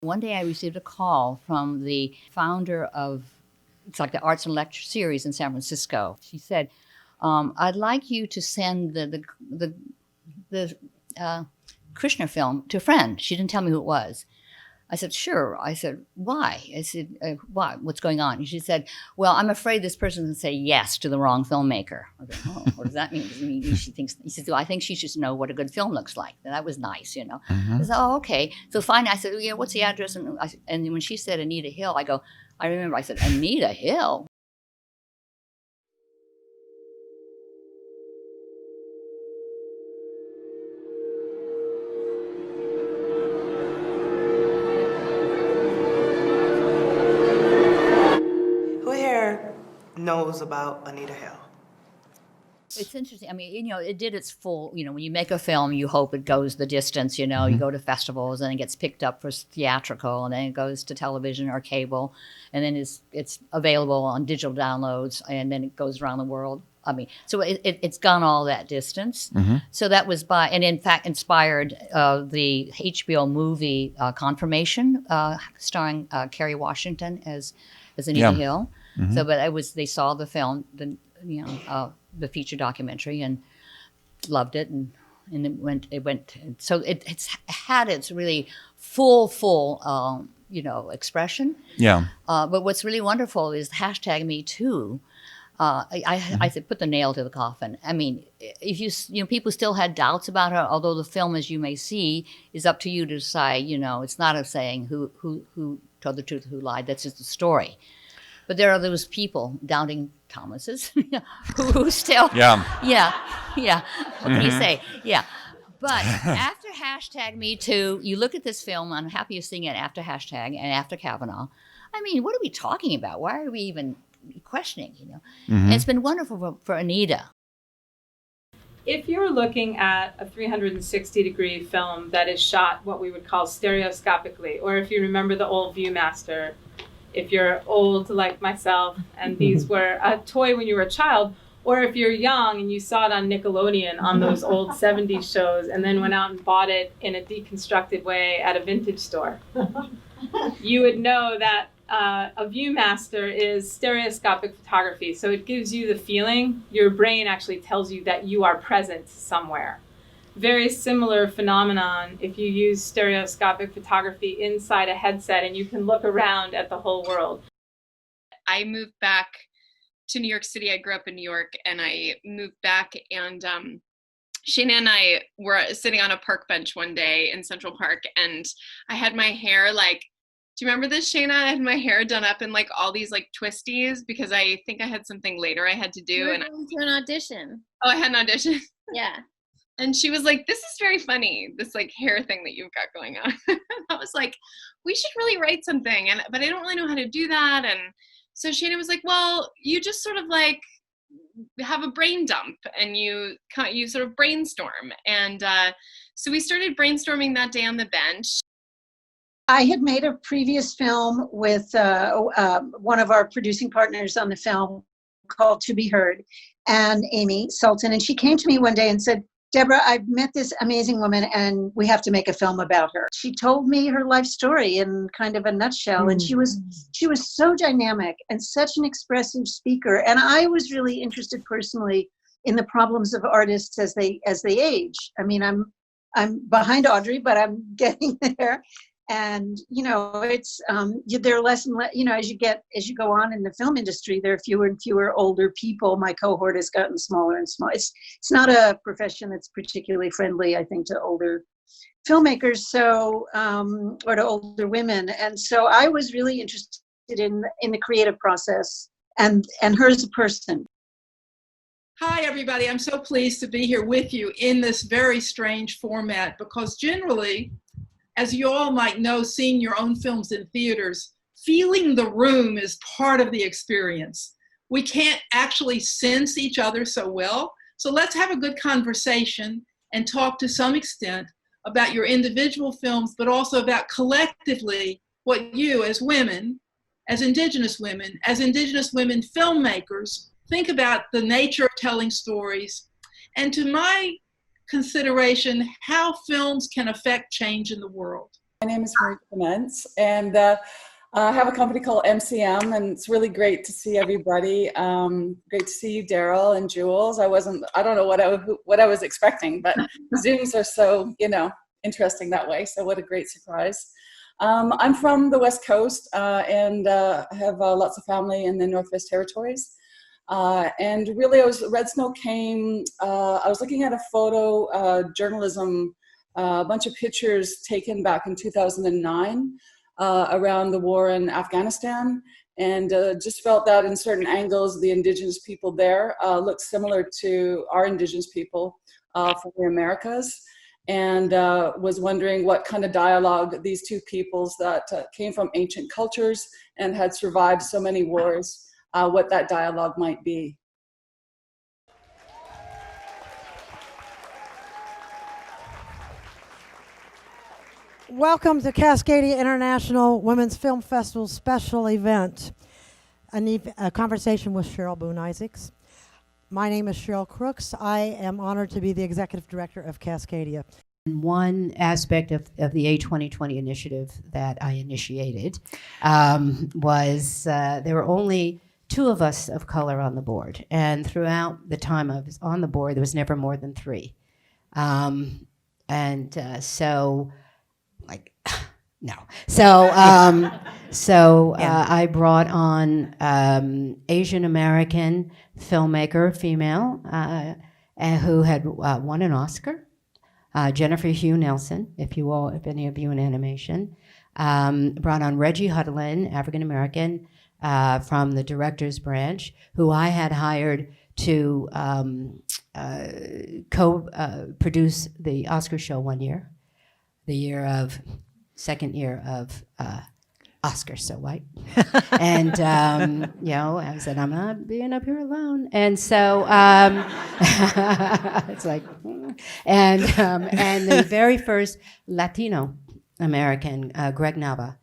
One day I received a call from the founder of, it's like the Arts and Lecture Series in San Francisco. She said, I'd like you to send the Krishna film to a friend. She didn't tell me who it was. I said, sure. I said, why? I said, why? What's going on? And she said, well, I'm afraid this person will say yes to the wrong filmmaker. I said, oh, what does that mean? Does it mean she thinks, he said, well, I think she should know what a good film looks like. And that was nice, you know. Mm-hmm. I said, oh, okay. So finally I said, yeah, what's the address? And when she said Anita Hill, I remember I said, Anita Hill? Knows about Anita Hill? It's interesting. I mean, it did its full, when you make a film, you hope it goes the distance, you go to festivals and it gets picked up for theatrical and then it goes to television or cable and then it's available on digital downloads and then it goes around the world. I mean, so it's gone all that distance. Mm-hmm. So that was and in fact inspired the HBO movie Confirmation, starring Kerry Washington as Anita Hill. Mm-hmm. So, but they saw the film, the feature documentary, and loved it, and it went. So it's had its really full expression. Yeah. But what's really wonderful is #MeToo. I said, put the nail to the coffin. I mean, if people still had doubts about her, although the film, as you may see, is up to you to decide. It's not a saying who told the truth, who lied. That's just a story. But there are those people, doubting Thomases, who still, yeah. What can you say? Yeah. But after #MeToo, you look at this film. I'm happy you're seeing it after hashtag and after Kavanaugh. I mean, what are we talking about? Why are we even questioning? And it's been wonderful for Anita. If you're looking at a 360-degree film that is shot what we would call stereoscopically, or if you remember the old Viewmaster. If you're old like myself and these were a toy when you were a child, or if you're young and you saw it on Nickelodeon on those old 70s shows and then went out and bought it in a deconstructed way at a vintage store, you would know that a Viewmaster is stereoscopic photography. So it gives you the feeling, your brain actually tells you that you are present somewhere. Very similar phenomenon if you use stereoscopic photography inside a headset and you can look around at the whole world. I moved back to New York City. I grew up in New York and I moved back and Shana and I were sitting on a park bench one day in Central Park and I had my hair do you remember this, Shana? I had my hair done up in all these twisties because I think I had something later I had to do. You were going to an audition. Oh, I had an audition? Yeah. And she was like, this is very funny, this hair thing that you've got going on. I was like, we should really write something. But I don't really know how to do that. And so Shana was like, well, you just sort of have a brain dump and you sort of brainstorm. And so we started brainstorming that day on the bench. I had made a previous film with one of our producing partners on the film called To Be Heard, and Amy Sultan. And she came to me one day and said, Deborah, I've met this amazing woman and we have to make a film about her. She told me her life story in kind of a nutshell. And she was so dynamic and such an expressive speaker. And I was really interested personally in the problems of artists as they age. I mean, I'm behind Audrey, but I'm getting there. And, it's, there are less and less, as you go on in the film industry, there are fewer and fewer older people. My cohort has gotten smaller and smaller. It's not a profession that's particularly friendly, I think, to older filmmakers, or to older women. And so I was really interested in the creative process and her as a person. Hi, everybody. I'm so pleased to be here with you in this very strange format because generally, as you all might know, seeing your own films in theaters, feeling the room is part of the experience. We can't actually sense each other so well. So let's have a good conversation and talk to some extent about your individual films, but also about collectively what you as women, as Indigenous women filmmakers, think about the nature of telling stories. And to my consideration, how films can affect change in the world. My name is Marie Clements, and I have a company called MCM, and it's really great to see everybody. Great to see you, Daryl and Jules. I don't know what I was expecting, but Zooms are so, interesting that way. So what a great surprise. I'm from the West Coast, and I have lots of family in the Northwest Territories. And really, Red Snow came, I was looking at a photo journalism, a bunch of pictures taken back in 2009 around the war in Afghanistan, and just felt that in certain angles, the indigenous people there looked similar to our indigenous people from the Americas, and was wondering what kind of dialogue these two peoples that came from ancient cultures and had survived so many wars, what that dialogue might be. Welcome to Cascadia International Women's Film Festival special event, a conversation with Cheryl Boone Isaacs. My name is Cheryl Crooks. I am honored to be the executive director of Cascadia. One aspect of the A2020 initiative that I initiated was there were only 2 of us of color on the board, and throughout the time I was on the board, there was never more than 3. I brought on Asian American filmmaker, female, who had won an Oscar, Jennifer Hugh Nelson, if any of you in animation. Brought on Reggie Hudlin, African American, from the director's branch, who I had hired to co-produce the Oscar show one year, second year of Oscar So White. And, I said, I'm not being up here alone. And so it's like, and the very first Latino American, Greg Nava.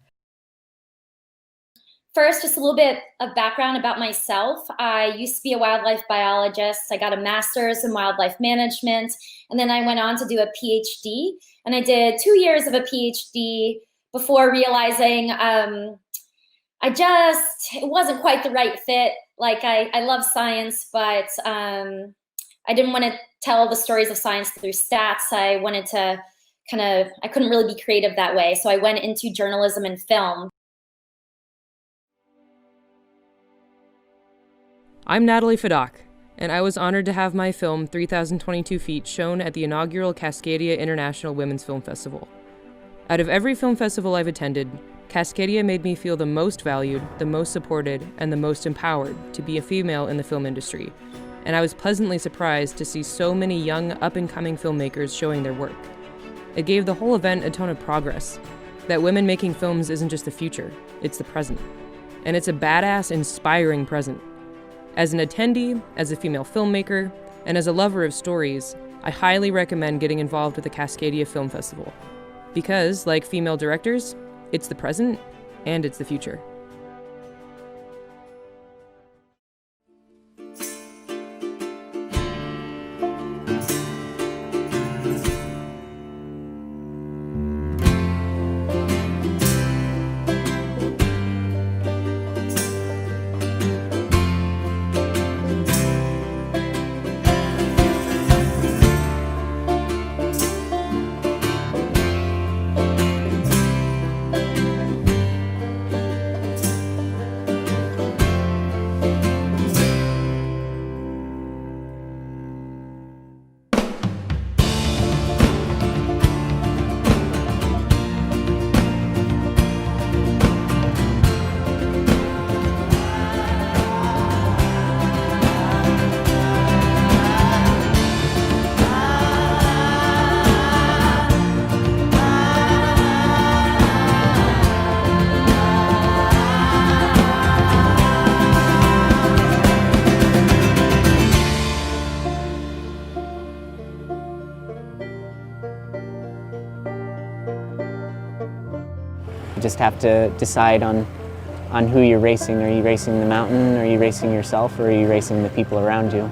First, just a little bit of background about myself. I used to be a wildlife biologist. I got a master's in wildlife management, and then I went on to do a PhD. And I did 2 years of a PhD before realizing it wasn't quite the right fit. Like, I love science, but I didn't want to tell the stories of science through stats. I wanted to I couldn't really be creative that way. So I went into journalism and film. I'm Natalie Fadak, and I was honored to have my film 3022 Feet shown at the inaugural Cascadia International Women's Film Festival. Out of every film festival I've attended, Cascadia made me feel the most valued, the most supported, and the most empowered to be a female in the film industry, and I was pleasantly surprised to see so many young, up-and-coming filmmakers showing their work. It gave the whole event a tone of progress, that women making films isn't just the future, it's the present. And it's a badass, inspiring present. As an attendee, as a female filmmaker, and as a lover of stories, I highly recommend getting involved with the Cascadia Film Festival. Because, like female directors, it's the present and it's the future. You just have to decide on who you're racing. Are you racing the mountain, are you racing yourself, or are you racing the people around you?